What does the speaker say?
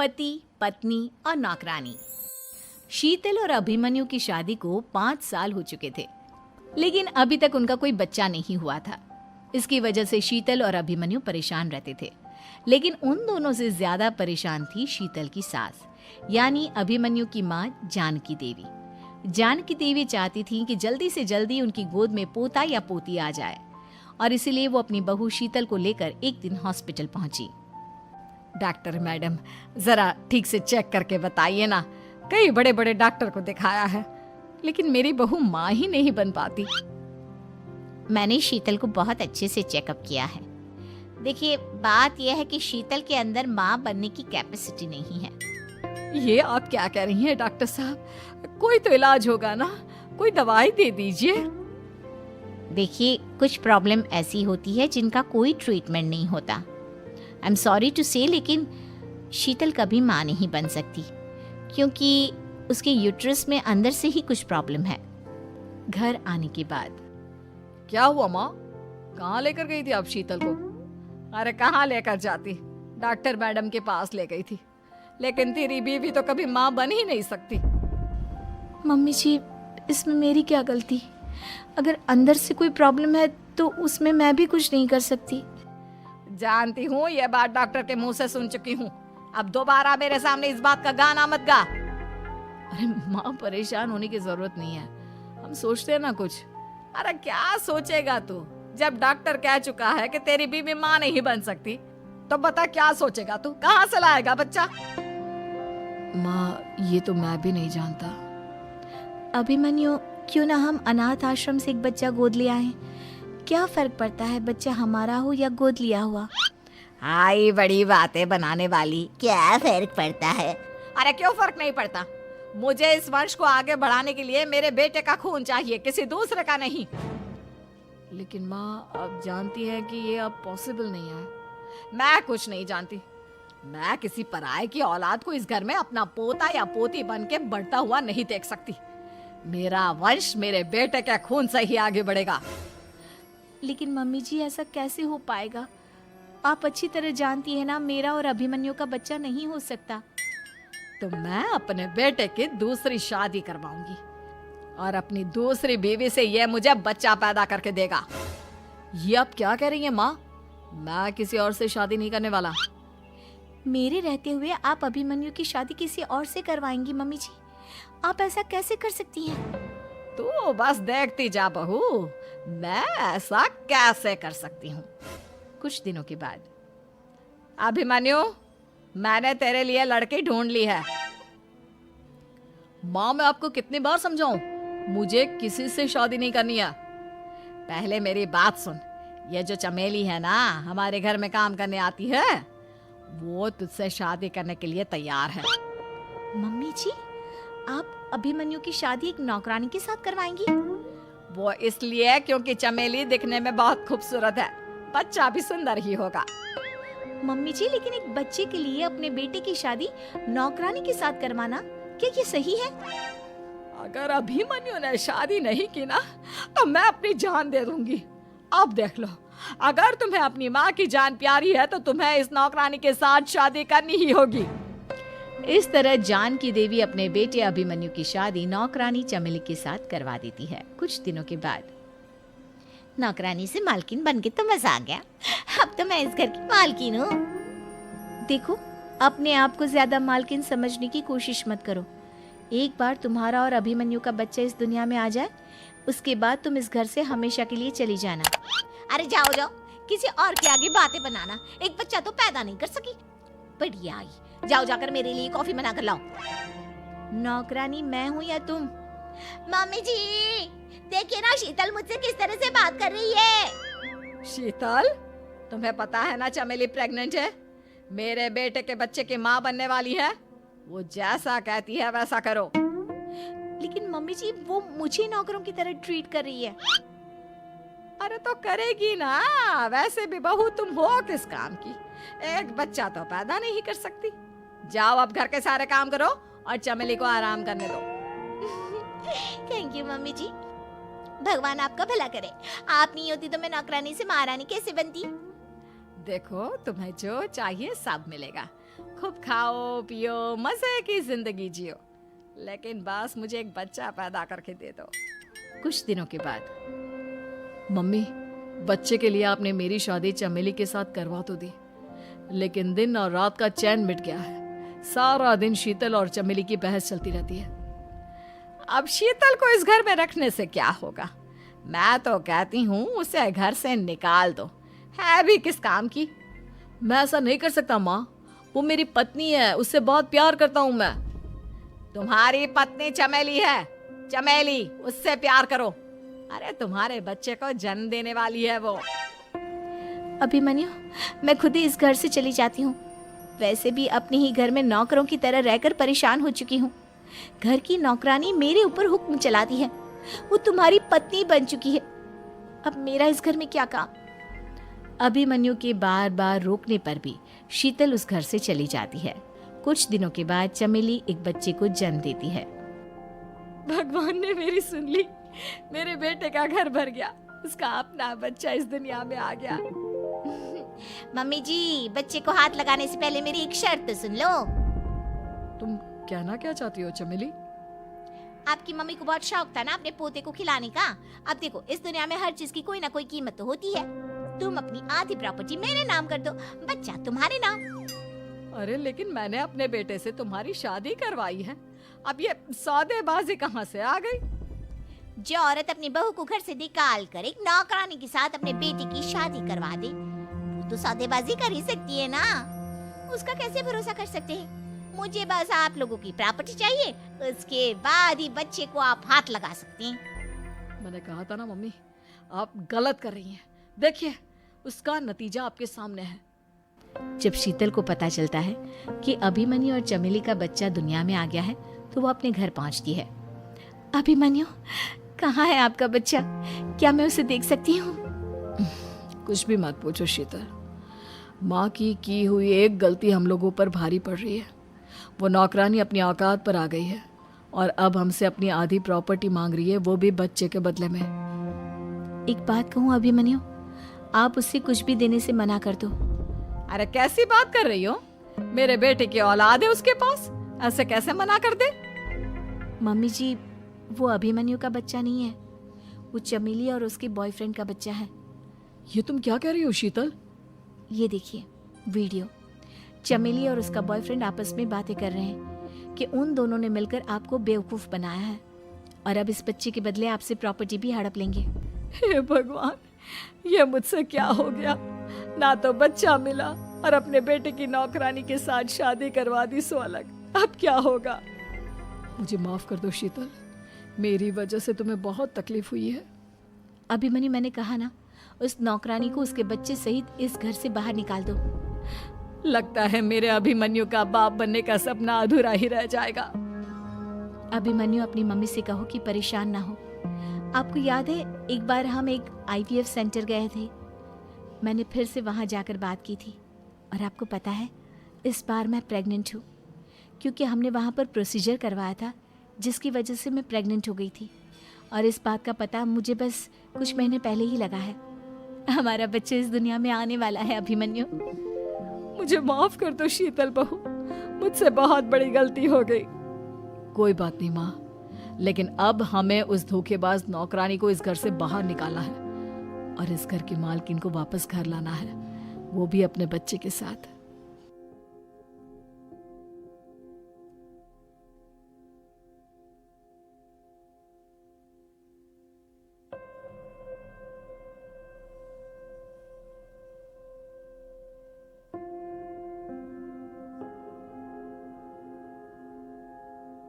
पति, पत्नी और नौकरानी। शीतल और अभिमन्यु की शादी को 5 साल हो चुके थे, लेकिन अभी तक उनका कोई बच्चा नहीं हुआ था। इसकी वजह से शीतल और अभिमन्यु परेशान रहते थे, लेकिन उन दोनों से ज्यादा परेशान थी शीतल की सास, यानी अभिमन्यु की माँ जानकी देवी। जानकी देवी चाहती थी कि जल्दी से जल्दी उनकी गोद में पोता या पोती आ जाए, और इसीलिए वो अपनी बहू शीतल को लेकर एक दिन हॉस्पिटल पहुंची। डॉक्टर मैडम, जरा ठीक से चेक करके बताइए ना। कई बड़े बड़े डॉक्टर को दिखाया है, लेकिन मेरी बहू माँ ही नहीं बन पाती। मैंने शीतल को बहुत अच्छे से चेकअप किया है। देखिए, बात यह है कि शीतल के अंदर माँ बनने की कैपेसिटी नहीं है। ये आप क्या कह रही हैं डॉक्टर साहब? कोई तो इलाज होगा ना, कोई दवाई दे दीजिए। देखिए, कुछ प्रॉब्लम ऐसी होती है जिनका कोई ट्रीटमेंट नहीं होता। आई एम सॉरी टू से, लेकिन शीतल कभी माँ नहीं बन सकती, क्योंकि उसके यूट्रस में अंदर से ही कुछ प्रॉब्लम है। घर आने के बाद क्या हुआ माँ? कहाँ लेकर गई थी आप शीतल को? अरे कहाँ लेकर जाती, डॉक्टर मैडम के पास ले गई थी, लेकिन तेरी बीवी तो कभी माँ बन ही नहीं सकती। मम्मी जी, इसमें मेरी क्या गलती? अगर अंदर से कोई प्रॉब्लम है तो उसमें मैं भी कुछ नहीं कर सकती। जानती हूँ, ये बात डॉक्टर के मुंह से सुन चुकी हूँ। अब दोबारा मेरे सामने इस बात का गाना मत गा। अरे माँ, परेशान होने की जरूरत नहीं है, हम सोचते हैं ना कुछ। अरे क्या सोचेगा तू? जब डॉक्टर कह चुका है कि तेरी बीवी माँ नहीं बन सकती, तो बता क्या सोचेगा तू? कहाँ से लाएगा बच्चा? माँ, ये तो मैं भी नहीं जानता। अभिमन्यु, क्यों ना हम अनाथ आश्रम से एक बच्चा गोद ले आए? क्या फर्क पड़ता है बच्चा हमारा हो या गोद लिया हुआ? आई बड़ी बातें बनाने वाली। क्या फर्क पड़ता है? अरे क्यों फर्क नहीं पड़ता? मुझे इस वंश को आगे बढ़ाने के लिए मेरे बेटे का खून चाहिए, किसी दूसरे का नहीं। लेकिन माँ, आप जानती हैं कि ये अब पॉसिबल नहीं है। मैं कुछ नहीं जानती। मैं किसी पराये की औलाद को इस घर में अपना पोता या पोती बन के बढ़ता हुआ नहीं देख सकती। मेरा वंश मेरे बेटे के खून से ही आगे बढ़ेगा। लेकिन मम्मी जी, ऐसा कैसे हो पाएगा? आप अच्छी तरह जानती है ना, मेरा और अभिमन्यु का बच्चा नहीं हो सकता। तो मैं अपने बेटे की दूसरी शादी करवाऊंगी, और अपनी दूसरी बीवी से ये मुझे बच्चा पैदा करके देगा। ये आप क्या कह रही हैं माँ? मैं किसी और से शादी नहीं करने वाला। मेरे रहते हुए आप अभिमन्यु की शादी किसी और से करवाएंगी? मम्मी जी, आप ऐसा कैसे कर सकती हैं? तू बस देखती जा बहू, मैं ऐसा कैसे कर सकती हूँ। कुछ दिनों के बाद, अभिमन्यु, मैंने तेरे लिए लड़की ढूंढ ली है। माँ, मैं आपको कितनी बार समझाऊं? मुझे किसी से शादी नहीं करनी है। पहले मेरी बात सुन। ये जो चमेली है ना, हमारे घर में काम करने आती है, वो तुझसे शादी करने के लिए तैयार है। मम्मी जी, आप अभिमन्यु की शादी एक नौकरानी के साथ करवाएंगी? वो इसलिए क्योंकि चमेली दिखने में बहुत खूबसूरत है, बच्चा भी सुंदर ही होगा। मम्मी जी, लेकिन एक बच्चे के लिए अपने बेटे की शादी नौकरानी के साथ करवाना, क्या ये सही है? अगर अभिमन्यु ने शादी नहीं की ना, तो मैं अपनी जान दे दूंगी। अब देख लो, अगर तुम्हें अपनी माँ की जान प्यारी है तो तुम्हें इस नौकरानी के साथ शादी करनी ही होगी। इस तरह जानकी देवी अपने बेटे अभिमन्यु की शादी नौकरानी चमेली के साथ करवा देती है। कुछ दिनों के बाद, नौकरानी से मालकिन बन के तो मजा आ गया। अब तो मैं इस घर की मालकिन हूँ। देखो, अपने आप को ज्यादा मालकिन समझने की कोशिश मत करो। एक बार तुम्हारा और अभिमन्यु का बच्चा इस दुनिया में आ जाए, उसके बाद तुम इस घर से हमेशा के लिए चली जाना। अरे जाओ जाओ, किसी और के आगे बातें बनाना। एक बच्चा तो पैदा नहीं कर सकी, बढ़िया आई। जाओ जाकर मेरे लिए कॉफी बना कर लाओ। नौकरानी मैं हूँ या तुम? मम्मी जी, देखिए ना शीतल मुझसे किस तरह से बात कर रही है। शीतल, तुम्हें पता है ना चमेली प्रेग्नेंट है, मेरे बेटे के बच्चे की माँ बनने वाली है। वो जैसा कहती है वैसा करो। लेकिन मम्मी जी, वो मुझे नौकरों की तरह ट्रीट कर रही है। अरे तो करेगी ना, वैसे भी बहू तुम हो किस काम की? एक बच्चा तो पैदा नहीं कर सकती। जाओ अब घर के सारे काम करो और चमेली को आराम करने दो। थैंक यू मम्मी जी, भगवान आपका भला करे। आप नहीं होती तो मैं नौकरानी से महारानी कैसे बनती। देखो, तुम्हें जो चाहिए सब मिलेगा, खूब खाओ पियो, मजे की जिंदगी जियो, लेकिन बस मुझे एक बच्चा पैदा करके दे दो। कुछ दिनों के बाद, मम्मी, बच्चे के लिए आपने मेरी शादी चमेली के साथ करवा तो दी, लेकिन दिन और रात का चैन मिट गया है। सारा दिन शीतल और चमेली की बहस चलती रहती है। अब शीतल को इस घर में रखने से क्या होगा? मैं तो कहती हूँ उसे घर से निकाल दो, है भी किस काम की। मैं ऐसा नहीं कर सकता माँ, वो मेरी पत्नी है, उससे बहुत प्यार करता हूँ मैं। तुम्हारी पत्नी चमेली है, चमेली, उससे प्यार करो। अरे तुम्हारे बच्चे को जन्म देने वाली है वो। अभिमन्यु, मैं खुद ही इस घर से चली जाती हूँ। वैसे भी अपने ही घर में नौकरों की तरह रहकर परेशान हो चुकी हूँ। घर की नौकरानी मेरे ऊपर हुक्म चलाती है, वो तुम्हारी पत्नी बन चुकी है। अब मेरा इस घर में क्या काम? अभिमन्यु के बार बार रोकने पर भी शीतल उस घर से चली जाती है। कुछ दिनों के बाद चमेली एक बच्चे को जन्म देती है। भगवान ने मेरी सुन ली, मेरे बेटे का घर भर गया, उसका अपना बच्चा इस दुनिया में आ गया। मम्मी जी, बच्चे को हाथ लगाने से पहले मेरी एक शर्त तो सुन लो। तुम कहना क्या चाहती हो चमेली? आपकी मम्मी को बहुत शौक था ना अपने पोते को खिलाने का। अब देखो, इस दुनिया में हर चीज की कोई ना कोई कीमत तो होती है। तुम अपनी आधी प्रॉपर्टी मेरे नाम कर दो, बच्चा तुम्हारे नाम। अरे लेकिन मैंने अपने बेटे से तुम्हारी शादी करवाई है, अब ये सौदेबाजी कहाँ से आ गई? जो औरत अपनी बहू को घर से निकाल कर एक नौकरानी के साथ अपने बेटे की शादी करवा दे, वो तो सौदेबाजी कर ही सकती है ना। उसका कैसे भरोसा कर सकते हैं? मुझे बस आप लोगों की प्रॉपर्टी चाहिए, उसके बाद ही बच्चे को आप हाथ लगा सकते हैं। मैंने कहा था ना मम्मी, आप गलत कर रही हैं। देखिए, उसका नतीजा आपके सामने है। जब शीतल को पता चलता है कि अभिमन्यु और चमेली का बच्चा दुनिया में आ गया है, तो वो अपने घर पहुंचती है। अभिमन्यु, कहाँ है आपका बच्चा? क्या मैं उसे देख सकती हूँ? कुछ भी मत पूछो शीतल, माँ की हुई एक गलती हम लोगों पर भारी पड़ रही है। वो नौकरानी अपनी औकात पर आ गई है और अब हमसे अपनी आधी प्रॉपर्टी मांग रही है, वो भी बच्चे के बदले में। एक बात कहूँ अभिमन्यु, आप उससे कुछ भी देने से मना कर दो। अरे कैसी बात कर रही हो? मेरे बेटे की औलाद है उसके पास, ऐसे कैसे मना कर दे? मम्मी जी, वो अभिमन्यु का बच्चा नहीं है, वो चमेली और उसके बॉयफ्रेंड का बच्चा है। ये तुम क्या कह रही हो शीतल? ये देखिए वीडियो, चमेली और उसका बॉयफ्रेंड आपस में बातें कर रहे हैं कि उन दोनों ने मिलकर आपको बेवकूफ बनाया है और अब इस बच्चे के बदले आपसे प्रॉपर्टी भी हड़प लेंगे। हे भगवान, ये मुझसे क्या हो गया? ना तो बच्चा मिला और अपने बेटे की नौकरानी के साथ शादी करवा दी, सो अलग। अब क्या होगा? मुझे माफ कर दो शीतल, मेरी वजह से तुम्हें बहुत तकलीफ हुई है। अभिमन्यु, मैंने कहा ना, उस नौकरानी को उसके बच्चे सहित इस घर से बाहर निकाल दो। लगता है मेरे अभिमन्यु का बाप बनने का सपना अधूरा ही रह जाएगा। अभिमन्यु, अपनी मम्मी से कहो कि परेशान ना हो। आपको याद है, एक बार हम एक IVF सेंटर गए थे, मैंने फिर से वहां जाकर बात की थी और आपको पता है, इस बार मैं प्रेग्नेंट हूँ, क्योंकि हमने वहां पर प्रोसीजर करवाया था जिसकी वजह से मैं प्रेग्नेंट हो गई थी। और इस बात का पता मुझे बस कुछ महीने पहले ही लगा है। हमारा बच्चा इस दुनिया में आने वाला है अभिमन्यु। मुझे माफ कर दो शीतल बहू, मुझसे बहुत बड़ी गलती हो गई। कोई बात नहीं माँ, लेकिन अब हमें उस धोखेबाज नौकरानी को इस घर से बाहर निकालना है और इस घर की मालकिन को वापस घर लाना है, वो भी अपने बच्चे के साथ।